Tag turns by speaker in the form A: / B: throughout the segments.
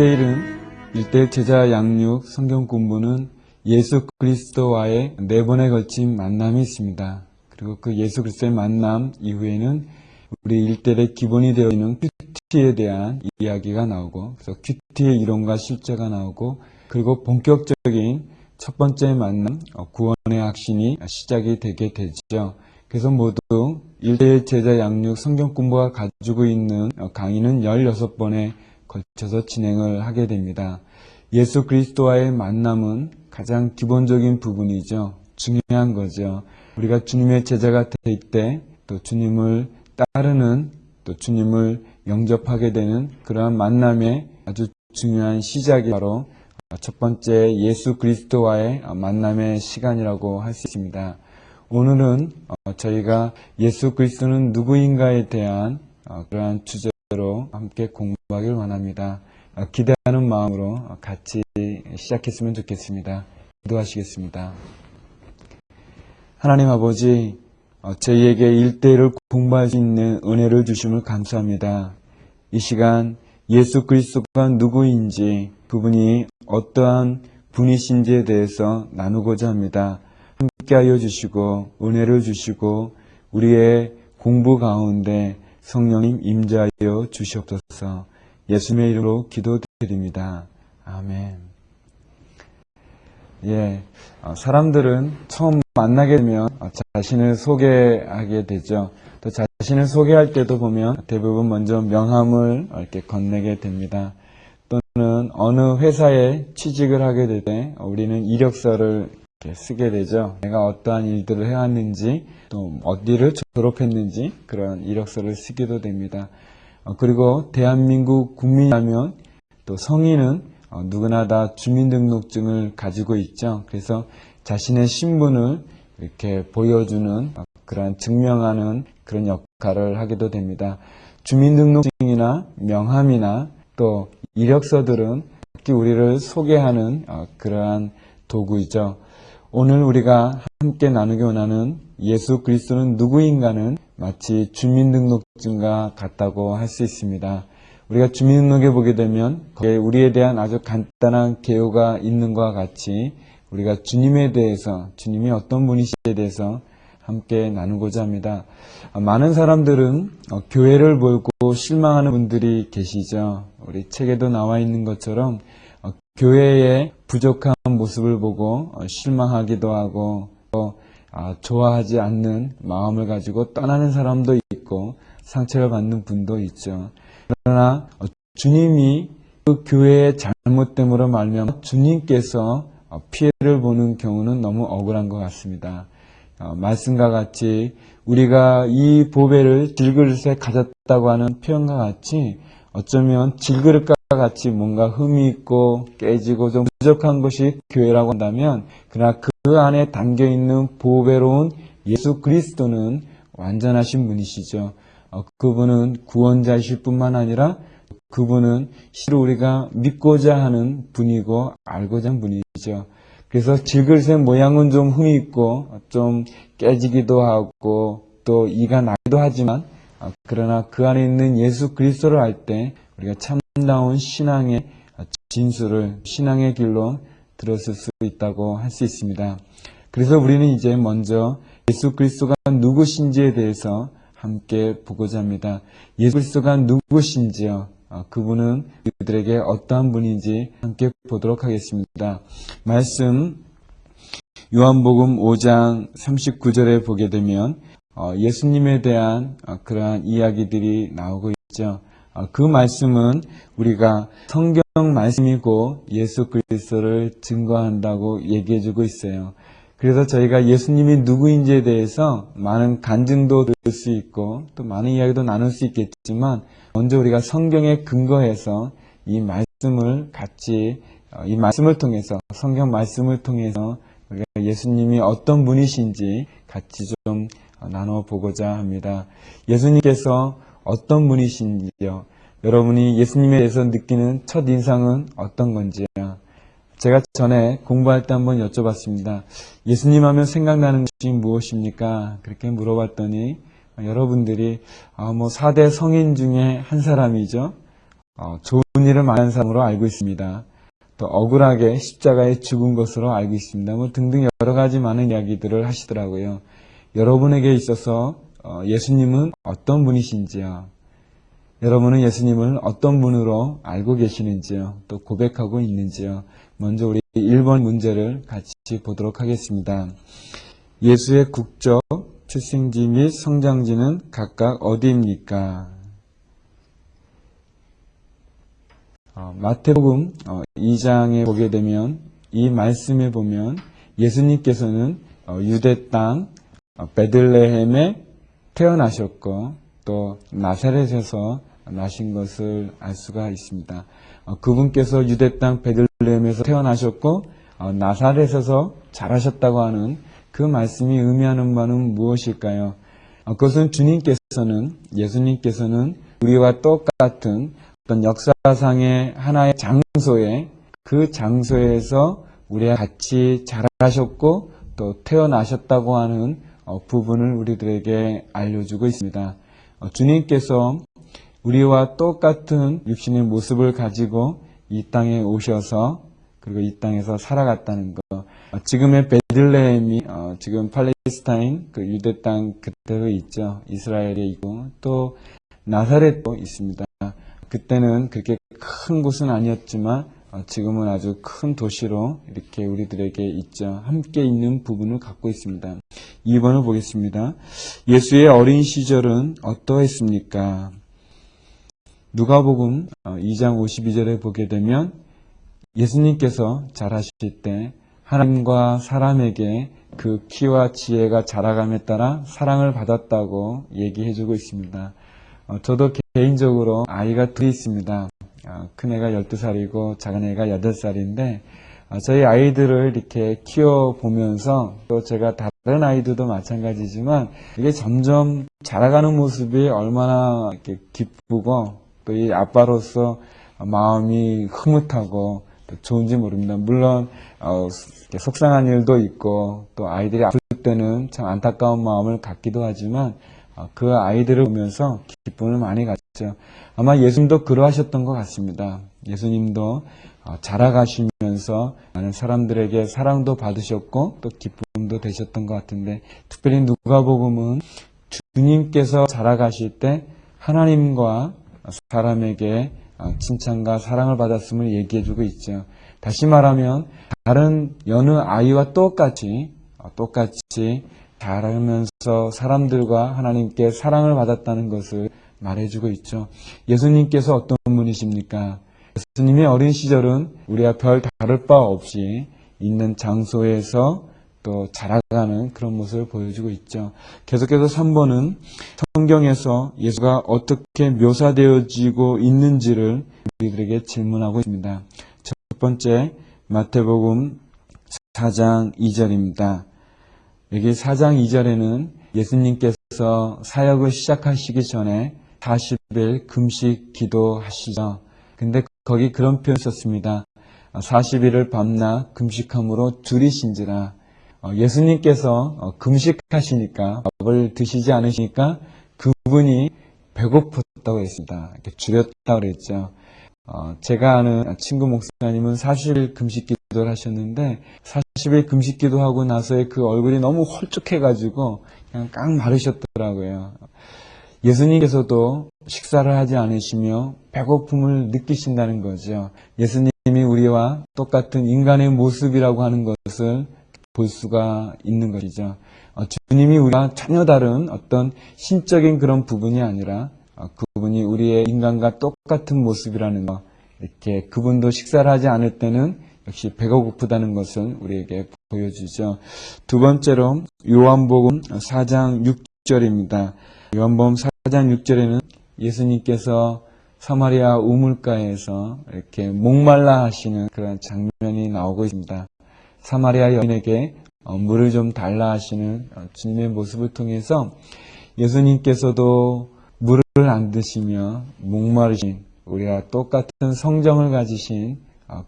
A: 1대1 제자 양육 성경 공부는 예수 그리스도와의 4번에 걸친 만남이 있습니다. 그리고 그 예수 그리스도의 만남 이후에는 우리 1대1의 기본이 되어 있는 큐티에 대한 이야기가 나오고, 그래서 큐티의 이론과 실제가 나오고, 그리고 본격적인 첫 번째 만남, 구원의 확신이 시작이 되게 되죠. 그래서 모두 1대1 제자 양육 성경 공부가 가지고 있는 강의는 16번에 걸쳐서 진행을 하게 됩니다. 예수 그리스도와의 만남은 가장 기본적인 부분이죠. 중요한 거죠. 우리가 주님의 제자가 될 때 또 주님을 따르는, 또 주님을 영접하게 되는 그러한 만남의 아주 중요한 시작이 바로 첫 번째 예수 그리스도와의 만남의 시간이라고 할 수 있습니다. 오늘은 저희가 예수 그리스도는 누구인가에 대한 그러한 주제로 함께 공부하길 원합니다. 기대하는 마음으로 같이 시작했으면 좋겠습니다. 기도하시겠습니다. 하나님 아버지, 저희에게 1대1을 공부할 수 있는 은혜를 주심을 감사합니다. 이 시간 예수 그리스도가 누구인지, 그분이 어떠한 분이신지에 대해서 나누고자 합니다. 함께하여 주시고 은혜를 주시고 우리의 공부 가운데 성령님 임재하여 주시옵소서. 예수님의 이름으로 기도드립니다. 아멘. 사람들은 처음 만나게 되면 자신을 소개하게 되죠. 또 자신을 소개할 때도 보면 대부분 먼저 명함을 이렇게 건네게 됩니다. 또는 어느 회사에 취직을 하게 될 때 우리는 이력서를 쓰게 되죠. 내가 어떠한 일들을 해왔는지, 또 어디를 졸업했는지 그런 이력서를 쓰기도 됩니다. 그리고 대한민국 국민이라면 또 성인은 누구나 다 주민등록증을 가지고 있죠. 그래서 자신의 신분을 이렇게 보여주는, 그런 증명하는 그런 역할을 하기도 됩니다. 주민등록증이나 명함이나 또 이력서들은 특히 우리를 소개하는 그러한 도구이죠. 오늘 우리가 함께 나누기 원하는 예수 그리스도는 누구인가는 마치 주민등록증과 같다고 할 수 있습니다. 우리가 주민등록에 보게 되면 거기에 우리에 대한 아주 간단한 개요가 있는 것과 같이 우리가 주님에 대해서, 주님이 어떤 분이시에 대해서 함께 나누고자 합니다. 많은 사람들은 교회를 보고 실망하는 분들이 계시죠. 우리 책에도 나와 있는 것처럼 교회의 부족한 모습을 보고 실망하기도 하고 또 좋아하지 않는 마음을 가지고 떠나는 사람도 있고 상처를 받는 분도 있죠. 그러나 주님이 그 교회의 잘못됨으로 말미암아 주님께서 피해를 보는 경우는 너무 억울한 것 같습니다. 말씀과 같이 우리가 이 보배를 질그릇에 가졌다고 하는 표현과 같이 어쩌면 질그릇과 같이 뭔가 흠이 있고 깨지고 좀 부족한 것이 교회라고 한다면, 그러나 그 안에 담겨있는 보배로운 예수 그리스도는 완전하신 분이시죠. 그분은 구원자이실 뿐만 아니라 그분은 실로 우리가 믿고자 하는 분이고 알고자 하는 분이죠. 그래서 질그릇의 모양은 좀 흠이 있고 좀 깨지기도 하고 또 이가 나기도 하지만, 그러나 그 안에 있는 예수 그리스도를 알 때 우리가 참다운 신앙의 진수를, 신앙의 길로 들었을 수 있다고 할 수 있습니다. 그래서 우리는 이제 먼저 예수 그리스도가 누구신지에 대해서 함께 보고자 합니다. 예수 그리스도가 누구신지요? 그분은 우리들에게 어떠한 분인지 함께 보도록 하겠습니다. 말씀 요한복음 5장 39절에 보게 되면 예수님에 대한 그러한 이야기들이 나오고 있죠. 그 말씀은 우리가 성경 말씀이고 예수 그리스도를 증거한다고 얘기해주고 있어요. 그래서 저희가 예수님이 누구인지에 대해서 많은 간증도 들을 수 있고 또 많은 이야기도 나눌 수 있겠지만, 먼저 우리가 성경에 근거해서 이 말씀을 같이, 이 말씀을 통해서, 성경 말씀을 통해서 우리가 예수님이 어떤 분이신지 같이 좀 나눠보고자 합니다. 예수님께서 어떤 분이신지요? 여러분이 예수님에 대해서 느끼는 첫 인상은 어떤 건지요? 제가 전에 공부할 때 한번 여쭤봤습니다. 예수님 하면 생각나는 것이 무엇입니까? 그렇게 물어봤더니 여러분들이 4대 성인 중에 한 사람이죠. 좋은 일을 많이 한 사람으로 알고 있습니다. 또 억울하게 십자가에 죽은 것으로 알고 있습니다. 뭐 등등 여러 가지 많은 이야기들을 하시더라고요. 여러분에게 있어서 예수님은 어떤 분이신지요? 여러분은 예수님을 어떤 분으로 알고 계시는지요? 또 고백하고 있는지요? 먼저 우리 1번 문제를 같이 보도록 하겠습니다. 예수의 국적, 출생지 및 성장지는 각각 어디입니까? 마태복음 2장에 보게 되면 이 말씀에 보면 예수님께서는 유대 땅 베들레헴에 태어나셨고 또 나사렛에서 나신 것을 알 수가 있습니다. 그분께서 유대 땅 베들레헴에서 태어나셨고 나사렛에서 자라셨다고 하는 그 말씀이 의미하는 바는 무엇일까요? 그것은 예수님께서는 우리와 똑같은 어떤 역사상의 하나의 장소에 그 장소에서 우리와 같이 자라셨고 또 태어나셨다고 하는 부분을 우리들에게 알려주고 있습니다. 주님께서 우리와 똑같은 육신의 모습을 가지고 이 땅에 오셔서 그리고 이 땅에서 살아갔다는 것. 지금의 베들레헴이 지금 팔레스타인 그 유대 땅 그대로 있죠. 이스라엘에 있고 또 나사렛도 있습니다. 그때는 그렇게 큰 곳은 아니었지만 지금은 아주 큰 도시로 이렇게 우리들에게 있죠. 함께 있는 부분을 갖고 있습니다. 2번을 보겠습니다. 예수의 어린 시절은 어떠했습니까? 누가복음 2장 52절에 보게 되면 예수님께서 자라실 때 하나님과 사람에게 그 키와 지혜가 자라감에 따라 사랑을 받았다고 얘기해주고 있습니다. 저도 개인적으로 아이가 둘이 있습니다. 큰애가 12살이고 작은애가 8살인데 저희 아이들을 이렇게 키워보면서 또 제가 다른 아이들도 마찬가지지만 이게 점점 자라가는 모습이 얼마나 이렇게 기쁘고 또 이 아빠로서 마음이 흐뭇하고 또 좋은지 모릅니다. 물론 속상한 일도 있고 또 아이들이 아플 때는 참 안타까운 마음을 갖기도 하지만 그 아이들을 보면서 기쁨을 많이 갖죠. 아마 예수님도 그러하셨던 것 같습니다. 예수님도 자라가시면서 많은 사람들에게 사랑도 받으셨고 또 기쁨도 되셨던 것 같은데 특별히 누가복음은 주님께서 자라가실 때 하나님과 사람에게 칭찬과 사랑을 받았음을 얘기해주고 있죠. 다시 말하면 다른 여느 아이와 똑같이 자라면서 사람들과 하나님께 사랑을 받았다는 것을 말해주고 있죠. 예수님께서 어떤 분이십니까? 예수님의 어린 시절은 우리와 별 다를 바 없이 있는 장소에서 또 자라가는 그런 모습을 보여주고 있죠. 계속해서 3번은 성경에서 예수가 어떻게 묘사되어지고 있는지를 우리들에게 질문하고 있습니다. 첫 번째 마태복음 4장 2절입니다. 여기 4장 2절에는 예수님께서 사역을 시작하시기 전에 40일 금식 기도하시죠. 근데 거기 그런 표현을 썼습니다. 40일을 밤낮 금식함으로 줄이신지라. 예수님께서 금식하시니까 밥을 드시지 않으시니까 그분이 배고팠다고 했습니다. 이렇게 줄였다고 그랬죠. 제가 아는 친구 목사님은 40일 금식 기도를 하셨는데 40일 금식 기도하고 나서의 그 얼굴이 너무 홀쭉해가지고 그냥 깡 마르셨더라고요. 예수님께서도 식사를 하지 않으시며 배고픔을 느끼신다는 거죠. 예수님이 우리와 똑같은 인간의 모습이라고 하는 것을 볼 수가 있는 것이죠. 주님이 우리와 전혀 다른 어떤 신적인 그런 부분이 아니라 그분이 우리의 인간과 똑같은 모습이라는 것, 이렇게 그분도 식사를 하지 않을 때는 역시 배가 고프다는 것을 우리에게 보여주죠. 두 번째로 요한복음 4장 6절입니다. 요한복음 4장 6절에는 예수님께서 사마리아 우물가에서 이렇게 목말라 하시는 그런 장면이 나오고 있습니다. 사마리아 여인에게 물을 좀 달라 하시는 주님의 모습을 통해서 예수님께서도 물을 안 드시며 목마르신 우리와 똑같은 성정을 가지신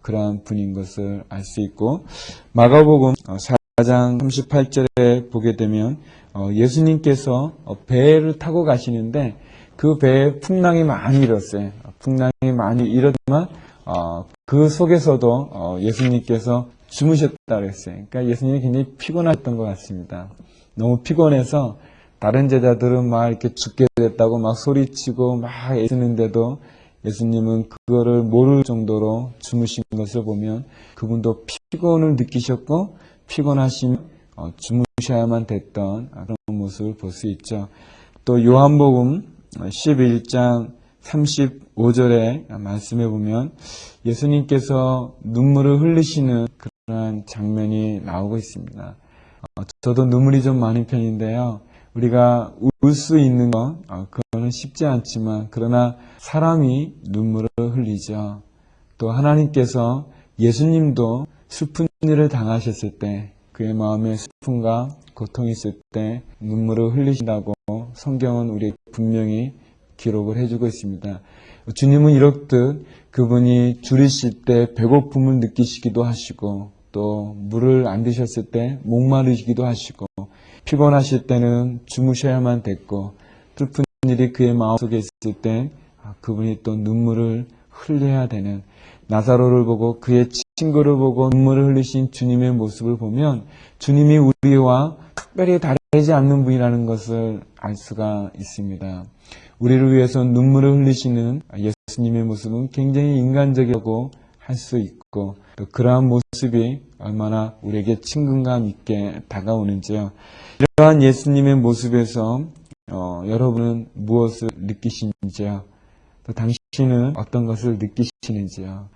A: 그러한 분인 것을 알 수 있고 마가복음 4장 38절에 보게 되면 예수님께서 배를 타고 가시는데 그 배에 풍랑이 많이 일었어요. 풍랑이 많이 일었지만 그 속에서도 예수님께서 주무셨다 그랬어요. 그러니까 예수님이 굉장히 피곤하셨던 것 같습니다. 너무 피곤해서 다른 제자들은 막 이렇게 죽게 됐다고 막 소리치고 막 애쓰는데도 예수님은 그거를 모를 정도로 주무신 것을 보면 그분도 피곤을 느끼셨고 피곤하시면 주무셔야만 됐던 그런 모습을 볼 수 있죠. 또 요한복음 11장 35절에 말씀해 보면 예수님께서 눈물을 흘리시는 그러한 장면이 나오고 있습니다. 저도 눈물이 좀 많은 편인데요. 우리가 울 수 있는 건 그거는 쉽지 않지만 그러나 사람이 눈물을 흘리죠. 또 하나님께서 예수님도 슬픈 일을 당하셨을 때 그의 마음에 슬픔과 고통이 있을 때 눈물을 흘리신다고 성경은 우리에게 분명히 기록을 해주고 있습니다. 주님은 이렇듯 그분이 줄이실 때 배고픔을 느끼시기도 하시고 또 물을 안 드셨을 때 목마르시기도 하시고 피곤하실 때는 주무셔야만 됐고 슬픈 일이 그의 마음속에 있을 때 그분이 또 눈물을 흘려야 되는 나사로를 보고 그의 친구를 보고 눈물을 흘리신 주님의 모습을 보면 주님이 우리와 특별히 다르지 않는 분이라는 것을 알 수가 있습니다. 우리를 위해서 눈물을 흘리시는 예수님의 모습은 굉장히 인간적이라고 할 수 있고 또 그러한 모습이 얼마나 우리에게 친근감 있게 다가오는지요. 이러한 예수님의 모습에서 여러분은 무엇을 느끼시는지요? 또 당신은 어떤 것을 느끼시는지요?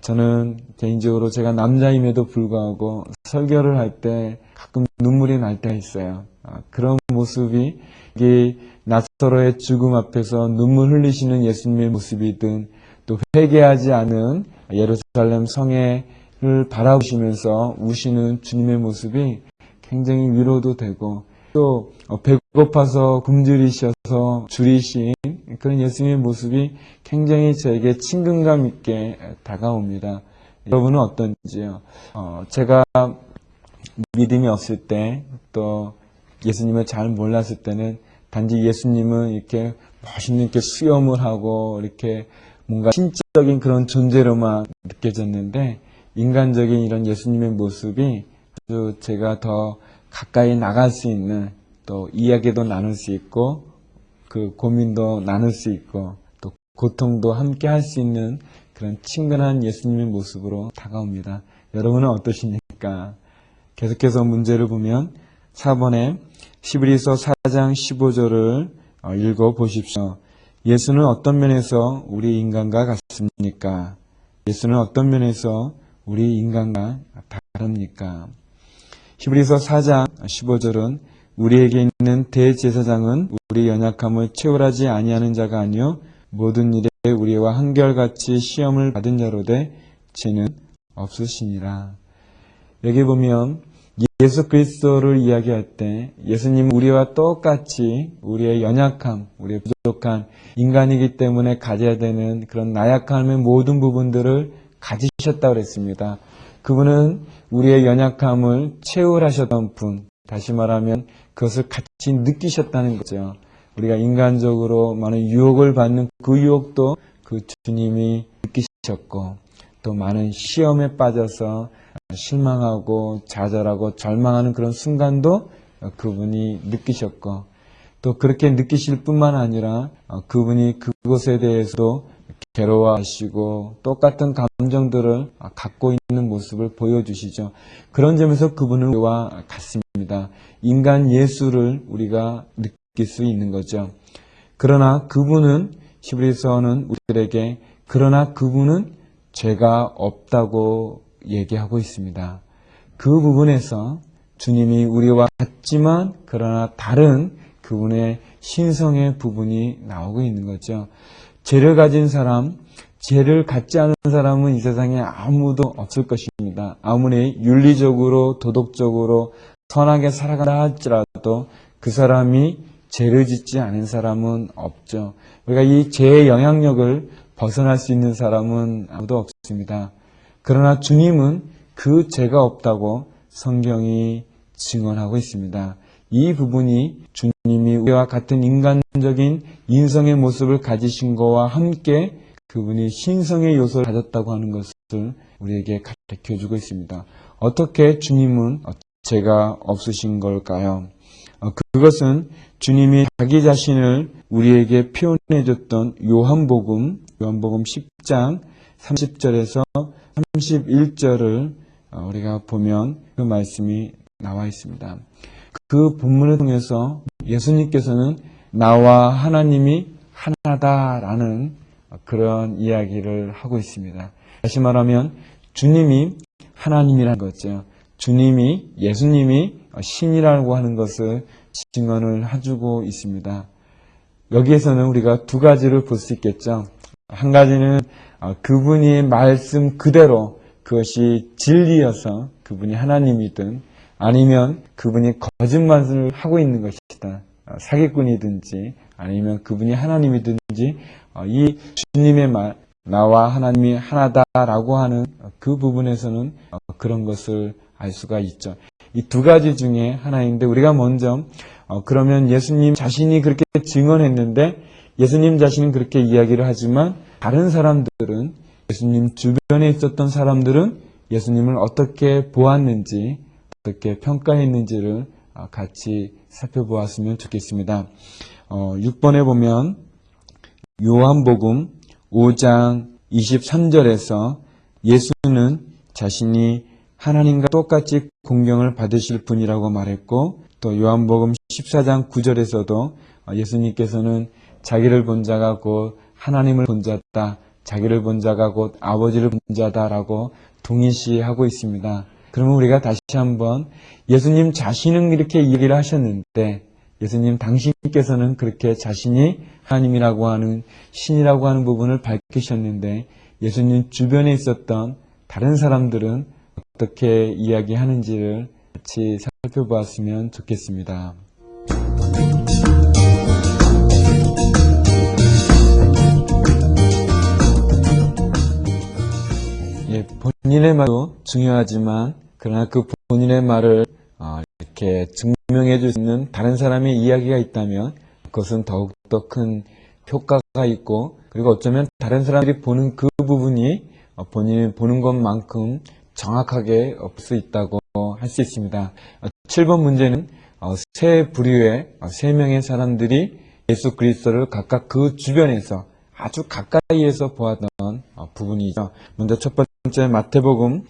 A: 저는 개인적으로 제가 남자임에도 불구하고 설교를 할 때 가끔 눈물이 날 때가 있어요. 그런 모습이 나사로의 죽음 앞에서 눈물 흘리시는 예수님의 모습이든 또 회개하지 않은 예루살렘 성회를 바라보시면서 우시는 주님의 모습이 굉장히 위로도 되고 또 배고파서 굶주리셔서 줄이신 그런 예수님의 모습이 굉장히 저에게 친근감 있게 다가옵니다. 여러분은 어떤지요? 제가 믿음이 없을 때 또 예수님을 잘 몰랐을 때는 단지 예수님은 이렇게 멋있는 이렇게 수염을 하고 이렇게 뭔가 신적인 그런 존재로만 느껴졌는데 인간적인 이런 예수님의 모습이 아주 제가 더 가까이 나갈 수 있는 또 이야기도 나눌 수 있고 그 고민도 나눌 수 있고 또 고통도 함께 할 수 있는 그런 친근한 예수님의 모습으로 다가옵니다. 여러분은 어떠십니까? 계속해서 문제를 보면 4번에 히브리서 4장 15절을 읽어보십시오. 예수는 어떤 면에서 우리 인간과 같습니까? 예수는 어떤 면에서 우리 인간과 다릅니까? 히브리서 4장 15절은 우리에게 있는 대제사장은 우리 연약함을 채울하지 아니하는 자가 아니요 모든 일에 우리와 한결같이 시험을 받은 자로되 죄는 없으시니라. 여기 보면 예수 그리스도를 이야기할 때 예수님은 우리와 똑같이 우리의 연약함, 우리의 부족한 인간이기 때문에 가져야 되는 그런 나약함의 모든 부분들을 가지셨다고 그랬습니다. 그분은 우리의 연약함을 채울하셨던 분, 다시 말하면 그것을 같이 느끼셨다는 거죠. 우리가 인간적으로 많은 유혹을 받는 그 유혹도 그 주님이 느끼셨고 또 많은 시험에 빠져서 실망하고 좌절하고 절망하는 그런 순간도 그분이 느끼셨고 또 그렇게 느끼실 뿐만 아니라 그분이 그것에 대해서도 괴로워하시고 똑같은 감정들을 갖고 있는 모습을 보여주시죠. 그런 점에서 그분은 우리와 같습니다. 인간 예수를 우리가 느낄 수 있는 거죠. 그러나 그분은 히브리서는 우리들에게 그러나 그분은 죄가 없다고 얘기하고 있습니다. 그 부분에서 주님이 우리와 같지만 그러나 다른 그분의 신성의 부분이 나오고 있는 거죠. 죄를 가진 사람, 죄를 갖지 않은 사람은 이 세상에 아무도 없을 것입니다. 아무리 윤리적으로 도덕적으로 선하게 살아간다 할지라도 그 사람이 죄를 짓지 않은 사람은 없죠. 우리가 이 죄의 영향력을 벗어날 수 있는 사람은 아무도 없습니다. 그러나 주님은 그 죄가 없다고 성경이 증언하고 있습니다. 이 부분이 주님이 우리와 같은 인간적인 인성의 모습을 가지신 것과 함께 그분이 신성의 요소를 가졌다고 하는 것을 우리에게 가르쳐주고 있습니다. 어떻게 주님은 죄가 없으신 걸까요? 그것은 주님이 자기 자신을 우리에게 표현해줬던 요한복음 10장 30절에서 31절을 우리가 보면 그 말씀이 나와 있습니다. 그 본문을 통해서 예수님께서는 나와 하나님이 하나다라는 그런 이야기를 하고 있습니다. 다시 말하면 주님이 하나님이라는 거죠. 주님이, 예수님이 신이라고 하는 것을 증언을 해주고 있습니다. 여기에서는 우리가 두 가지를 볼 수 있겠죠. 한 가지는 그분이 말씀 그대로 그것이 진리여서 그분이 하나님이든 아니면 그분이 거짓말을 하고 있는 것이다. 사기꾼이든지 아니면 그분이 하나님이든지 이 주님의 말, 나와 하나님이 하나다라고 하는 그 부분에서는 그런 것을 알 수가 있죠. 이 두 가지 중에 하나인데 우리가 먼저 그러면 예수님 자신이 그렇게 증언했는데 예수님 자신은 그렇게 이야기를 하지만 다른 사람들은 예수님 주변에 있었던 사람들은 예수님을 어떻게 보았는지 어떻게 평가했는지를 같이 살펴보았으면 좋겠습니다. 6번에 보면 요한복음 5장 23절에서 예수는 자신이 하나님과 똑같이 공경을 받으실 분이라고 말했고 또 요한복음 14장 9절에서도 예수님께서는 자기를 본 자가 곧 하나님을 본 자다. 자기를 본 자가 곧 아버지를 본 자다라고 동일시하고 있습니다. 그러면 우리가 다시 한번 예수님 자신은 이렇게 얘기를 하셨는데 예수님 당신께서는 그렇게 자신이 하나님이라고 하는 신이라고 하는 부분을 밝히셨는데 예수님 주변에 있었던 다른 사람들은 어떻게 이야기하는지를 같이 살펴보았으면 좋겠습니다. 본인의 말도 중요하지만 그러나 그 본인의 말을 이렇게 증명해 줄 수 있는 다른 사람의 이야기가 있다면 그것은 더욱더 큰 효과가 있고 그리고 어쩌면 다른 사람들이 보는 그 부분이 본인이 보는 것만큼 정확하게 볼 수 있다고 할 수 있습니다. 7번 문제는 세 부류의 세 명의 사람들이 예수 그리스도를 각각 그 주변에서 아주 가까이에서 보았던 부분이죠. 먼저 첫 번째 마태복음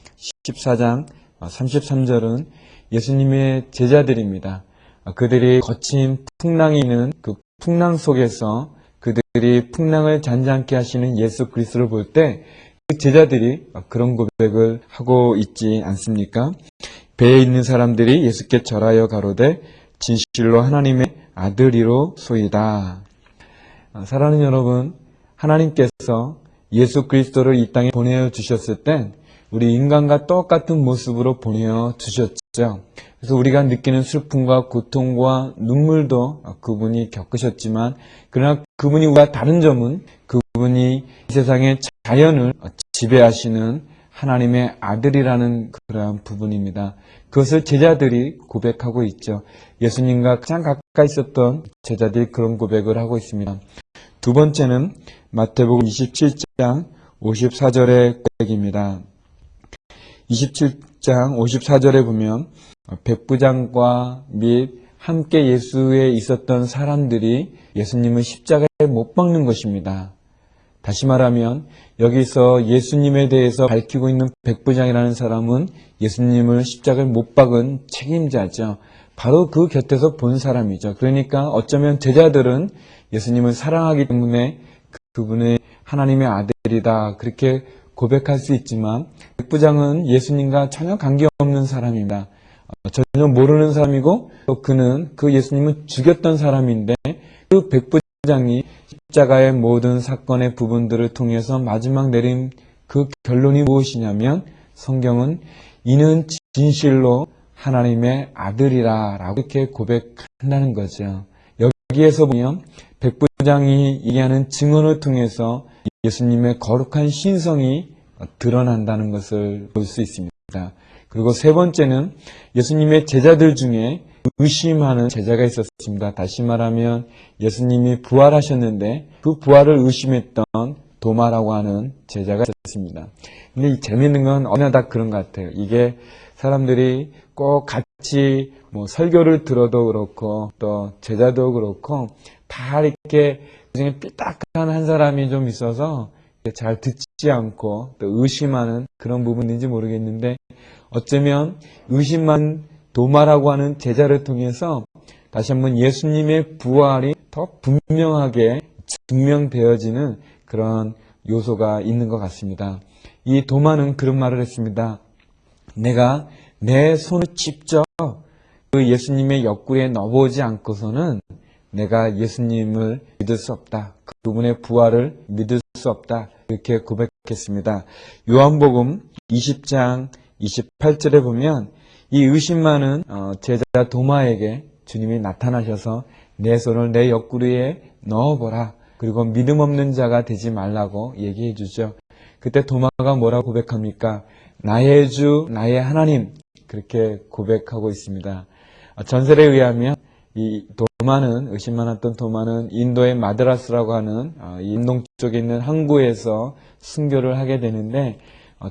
A: 14장 33절은 예수님의 제자들입니다. 그들이 거친 풍랑이 있는 그 풍랑 속에서 그들이 풍랑을 잔잔케 하시는 예수 그리스도를 볼 때 그 제자들이 그런 고백을 하고 있지 않습니까? 배에 있는 사람들이 예수께 절하여 가로되 진실로 하나님의 아들이로소이다. 사랑하는 여러분, 하나님께서 예수 그리스도를 이 땅에 보내주셨을 땐 우리 인간과 똑같은 모습으로 보내주셨죠. 그래서 우리가 느끼는 슬픔과 고통과 눈물도 그분이 겪으셨지만 그러나 그분이 우리와 다른 점은 그분이 이 세상의 자연을 지배하시는 하나님의 아들이라는 그러한 부분입니다. 그것을 제자들이 고백하고 있죠. 예수님과 가장 가까이 있었던 제자들이 그런 고백을 하고 있습니다. 두 번째는 마태복음 27장 54절의 고백입니다. 27장 54절에 보면 백부장과 및 함께 예수에 있었던 사람들이 예수님을 십자가에 못 박는 것입니다. 다시 말하면 여기서 예수님에 대해서 밝히고 있는 백부장이라는 사람은 예수님을 십자가에 못 박은 책임자죠. 바로 그 곁에서 본 사람이죠. 그러니까 어쩌면 제자들은 예수님을 사랑하기 때문에 그분의 하나님의 아들이다 그렇게 고백할 수 있지만 백부장은 예수님과 전혀 관계없는 사람입니다. 전혀 모르는 사람이고 또 그는 그 예수님을 죽였던 사람인데 그 백부장이 십자가의 모든 사건의 부분들을 통해서 마지막 내린 그 결론이 무엇이냐면 성경은 이는 진실로 하나님의 아들이라 라고 이렇게 고백한다는 거죠. 여기에서 보면 백부장이 얘기하는 증언을 통해서 예수님의 거룩한 신성이 드러난다는 것을 볼 수 있습니다. 그리고 세 번째는 예수님의 제자들 중에 의심하는 제자가 있었습니다. 다시 말하면 예수님이 부활하셨는데 그 부활을 의심했던 도마라고 하는 제자가 있었습니다. 근데 이 재미있는 건 어느 다 그런 것 같아요. 이게 사람들이 꼭 같이 설교를 들어도 그렇고 또 제자도 그렇고 다 이렇게 그중에 삐딱한 한 사람이 좀 있어서 잘 듣지 않고 또 의심하는 그런 부분인지 모르겠는데 어쩌면 의심만 도마라고 하는 제자를 통해서 다시 한번 예수님의 부활이 더 분명하게 증명되어지는 그런 요소가 있는 것 같습니다. 이 도마는 그런 말을 했습니다. 내가 내 손을 직접 그 예수님의 옆구리에 넣어보지 않고서는 내가 예수님을 믿을 수 없다. 그분의 부활을 믿을 수 없다. 이렇게 고백했습니다. 요한복음 20장 28절에 보면 이 의심 많은 제자 도마에게 주님이 나타나셔서 내 손을 내 옆구리에 넣어보라. 그리고 믿음 없는 자가 되지 말라고 얘기해 주죠. 그때 도마가 뭐라고 고백합니까? 나의 주, 나의 하나님. 그렇게 고백하고 있습니다. 전설에 의하면 이 도마는, 의심 많았던 도마는 인도의 마드라스라고 하는 인동 쪽에 있는 항구에서 순교를 하게 되는데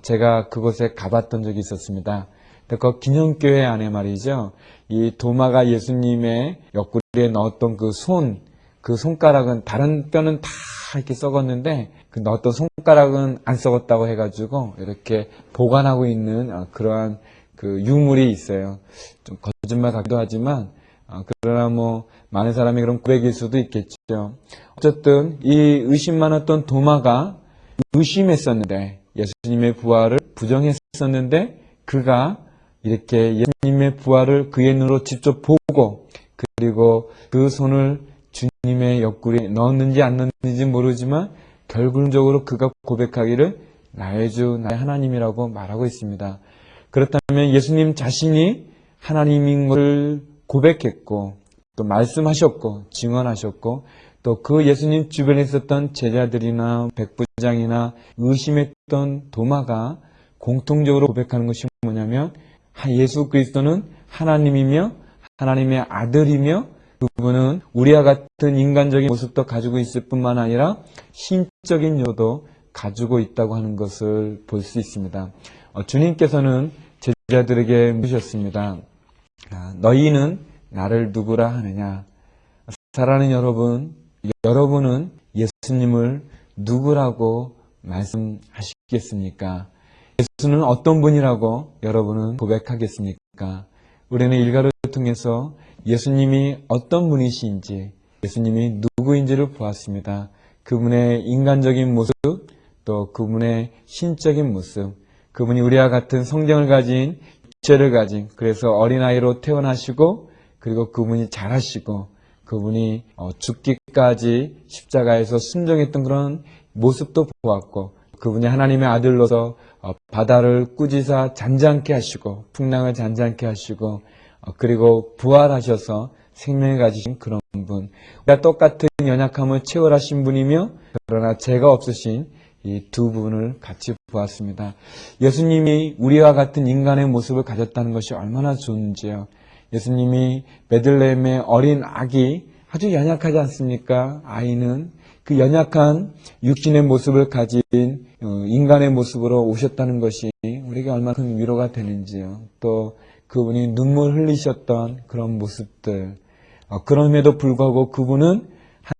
A: 제가 그곳에 가봤던 적이 있었습니다. 그 기념교회 안에 말이죠. 이 도마가 예수님의 옆구리에 넣었던 그 손가락은 다른 뼈는 다 이렇게 썩었는데 그 넣었던 손가락은 안 썩었다고 해가지고 이렇게 보관하고 있는 그러한 그 유물이 있어요. 좀 거짓말 같기도 하지만 그러나 많은 사람이 그런 고백일 수도 있겠죠. 어쨌든 이 의심 많았던 도마가 의심했었는데 예수님의 부활을 부정했었는데 그가 이렇게 예수님의 부활을 그의 눈으로 직접 보고 그리고 그 손을 주님의 옆구리에 넣었는지 안 넣었는지 모르지만 결국적으로 그가 고백하기를 나의 주, 나의 하나님이라고 말하고 있습니다. 그렇다면 예수님 자신이 하나님인 것을 고백했고 또 말씀하셨고 증언하셨고 또 그 예수님 주변에 있었던 제자들이나 백부장이나 의심했던 도마가 공통적으로 고백하는 것이 뭐냐면 예수 그리스도는 하나님이며 하나님의 아들이며 그분은 우리와 같은 인간적인 모습도 가지고 있을 뿐만 아니라 신적인 요도 가지고 있다고 하는 것을 볼 수 있습니다. 주님께서는 제자들에게 물으셨습니다. 너희는 나를 누구라 하느냐? 사랑하는 여러분, 여러분은 예수님을 누구라고 말씀하시겠습니까? 예수는 어떤 분이라고 여러분은 고백하겠습니까? 우리는 일가를 통해서 예수님이 어떤 분이신지, 예수님이 누구인지를 보았습니다. 그분의 인간적인 모습, 또 그분의 신적인 모습, 그분이 우리와 같은 성경을 가진, 육체를 가진, 그래서 어린아이로 태어나시고, 그리고 그분이 자라시고, 그분이 죽기까지 십자가에서 순종했던 그런 모습도 보았고, 그분이 하나님의 아들로서 바다를 꾸짖어 잔잔케 하시고, 풍랑을 잔잔케 하시고, 그리고 부활하셔서 생명을 가지신 그런 분. 우리가 똑같은 연약함을 채워하신 분이며, 그러나 죄가 없으신 이 두 분을 같이 보았습니다. 예수님이 우리와 같은 인간의 모습을 가졌다는 것이 얼마나 좋은지요. 예수님이 베들레헴의 어린 아기 아주 연약하지 않습니까? 아이는 그 연약한 육신의 모습을 가진 인간의 모습으로 오셨다는 것이 우리에게 얼마나 큰 위로가 되는지요. 또 그분이 눈물 흘리셨던 그런 모습들, 그럼에도 불구하고 그분은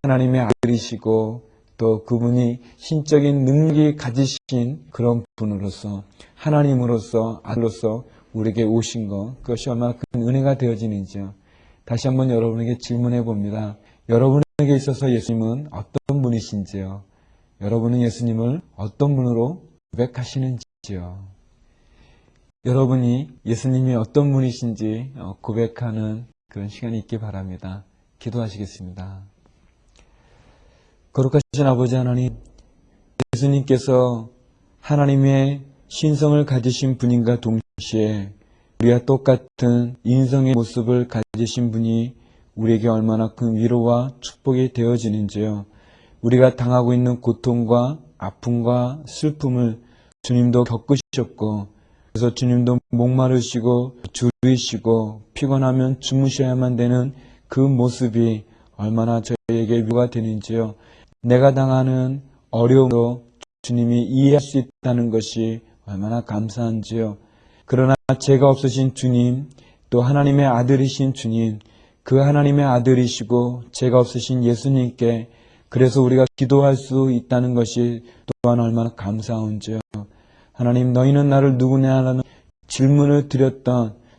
A: 하나님의 아들이시고 또 그분이 신적인 능력이 가지신 그런 분으로서 하나님으로서 아들로서 우리에게 오신 것, 그것이 얼마나 큰 은혜가 되어지는지요. 다시 한번 여러분에게 질문해 봅니다. 여러분에게 있어서 예수님은 어떤 분이신지요? 여러분은 예수님을 어떤 분으로 고백하시는지요? 여러분이 예수님이 어떤 분이신지 고백하는 그런 시간이 있기 바랍니다. 기도하시겠습니다. 거룩하신 아버지 하나님, 예수님께서 하나님의 신성을 가지신 분인가 동시에 우리와 똑같은 인성의 모습을 가지신 분이 우리에게 얼마나 큰 위로와 축복이 되어지는지요. 우리가 당하고 있는 고통과 아픔과 슬픔을 주님도 겪으셨고 그래서 주님도 목마르시고 줄이시고 피곤하면 주무셔야만 되는 그 모습이 얼마나 저희에게 위로가 되는지요. 내가 당하는 어려움도 주님이 이해할 수 있다는 것이 얼마나 감사한지요. 그러나 죄가 없으신 주님, 또 하나님의 아들이신 주님, 그 하나님의 아들이시고 죄가 없으신 예수님께 그래서 우리가 기도할 수 있다는 것이 또한 얼마나 감사한지요. 하나님, 너희는 나를 누구냐라는 질문을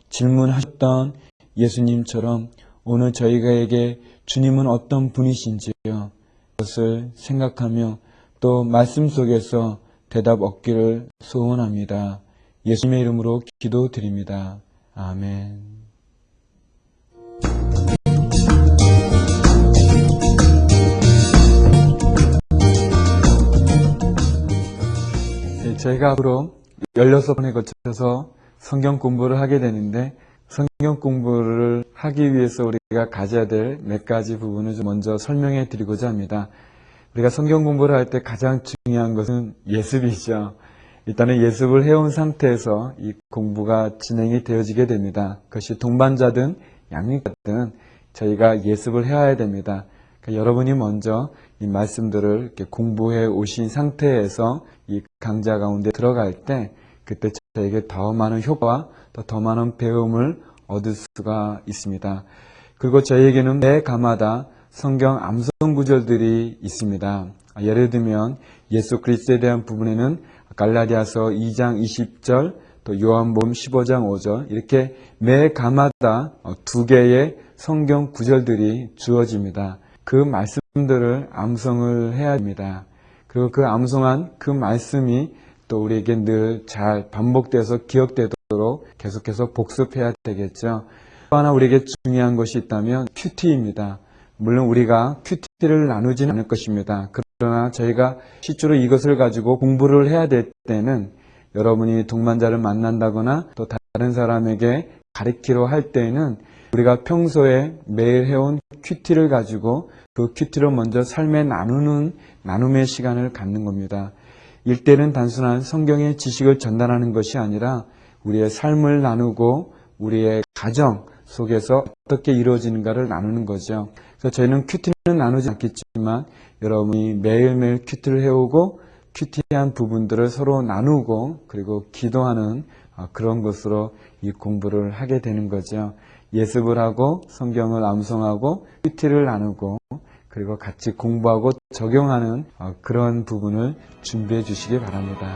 A: 질문하셨던 예수님처럼 오늘 저희에게 주님은 어떤 분이신지요. 그것을 생각하며 또 말씀 속에서 대답 얻기를 소원합니다. 예수님의 이름으로 기도드립니다. 아멘. 저희가 앞으로 16번에 거쳐서 성경 공부를 하게 되는데 성경 공부를 하기 위해서 우리가 가져야 될 몇 가지 부분을 좀 먼저 설명해 드리고자 합니다. 우리가 성경 공부를 할 때 가장 중요한 것은 예습이죠. 일단은 예습을 해온 상태에서 이 공부가 진행이 되어지게 됩니다. 그것이 동반자든 양육자든 저희가 예습을 해야 됩니다. 그러니까 여러분이 먼저 이 말씀들을 이렇게 공부해 오신 상태에서 이 강좌 가운데 들어갈 때 그때 저에게 더 많은 효과와 더 많은 배움을 얻을 수가 있습니다. 그리고 저희에게는 매 가마다 성경 암송 구절들이 있습니다. 예를 들면 예수 그리스도에 대한 부분에는 갈라디아서 2장 20절, 또 요한복음 15장 5절 이렇게 매 가마다 2개의 성경 구절들이 주어집니다. 그 말씀들을 암송을 해야 합니다. 그리고 그 암송한 그 말씀이 또 우리에게 늘 잘 반복돼서 기억되도록 계속해서 복습해야 되겠죠. 또 하나 우리에게 중요한 것이 있다면 큐티입니다. 물론 우리가 큐티를 나누지는 않을 것입니다. 그러나 저희가 실제로 이것을 가지고 공부를 해야 될 때는 여러분이 동반자를 만난다거나 또 다른 사람에게 가르치려 할 때는 우리가 평소에 매일 해온 큐티를 가지고 그 큐티를 먼저 삶에 나눔의 시간을 갖는 겁니다. 일대는 단순한 성경의 지식을 전달하는 것이 아니라 우리의 삶을 나누고 우리의 가정 속에서 어떻게 이루어지는가를 나누는 거죠. 그래서 저희는 큐티는 나누지 않겠지만 여러분이 매일매일 큐티를 해오고 큐티한 부분들을 서로 나누고 그리고 기도하는 그런 것으로 이 공부를 하게 되는 거죠. 예습을 하고 성경을 암송하고 큐티를 나누고 그리고 같이 공부하고 적용하는 그런 부분을 준비해 주시기 바랍니다.